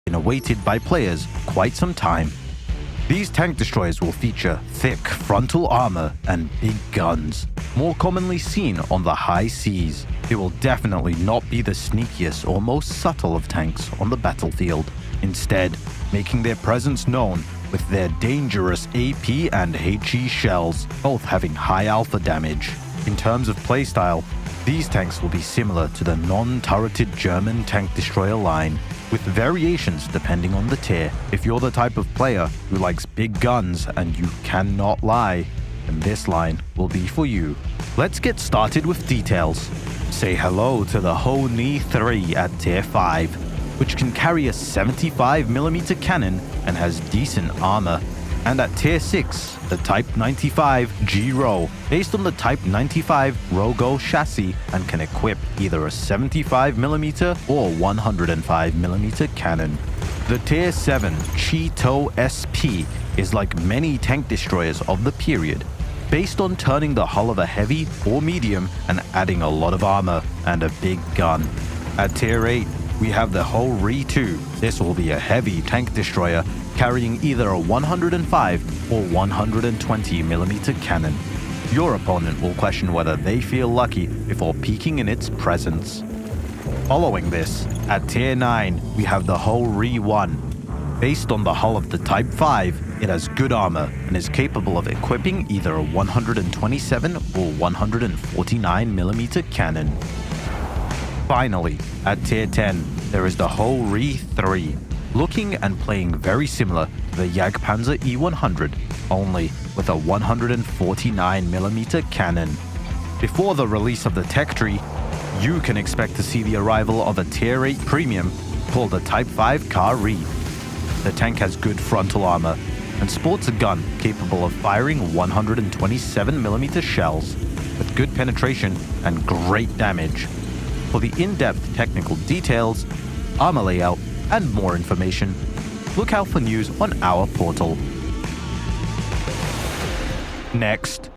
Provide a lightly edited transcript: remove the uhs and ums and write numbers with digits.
been awaited by players for quite some time. These tank destroyers will feature thick frontal armor and big guns, more commonly seen on the high seas. They will definitely not be the sneakiest or most subtle of tanks on the battlefield, instead making their presence known with their dangerous AP and HE shells, both having high alpha damage. In terms of playstyle, these tanks will be similar to the non-turreted German tank destroyer line, with variations depending on the tier. If you're the type of player who likes big guns and you cannot lie, then this line will be for you. Let's get started with details. Say hello to the Ho-Ni 3 at tier 5, which can carry a 75mm cannon and has decent armor. And at tier 6, the Type 95 G-Ro, based on the Type 95 Rogo chassis, and can equip either a 75mm or 105mm cannon. The tier 7 Cheeto SP is like many tank destroyers of the period, based on turning the hull of a heavy or medium and adding a lot of armor and a big gun. At tier 8, we have the Ho-Ri 2. This will be a heavy tank destroyer carrying either a 105 or 120mm cannon. Your opponent will question whether they feel lucky before peeking in its presence. Following this, at tier 9, we have the Ho-Ri 1. Based on the hull of the Type 5, it has good armor and is capable of equipping either a 127 or 149mm cannon. Finally, at tier 10, there is the Ho-Ri 3, looking and playing very similar to the Jagdpanzer E100, only with a 149mm cannon. Before the release of the tech tree, you can expect to see the arrival of a tier 8 premium called the Type 5 Ka-Ri. The tank has good frontal armor and sports a gun capable of firing 127mm shells with good penetration and great damage. For the in-depth technical details, armor layout, and more information, look out for news on our portal. Next,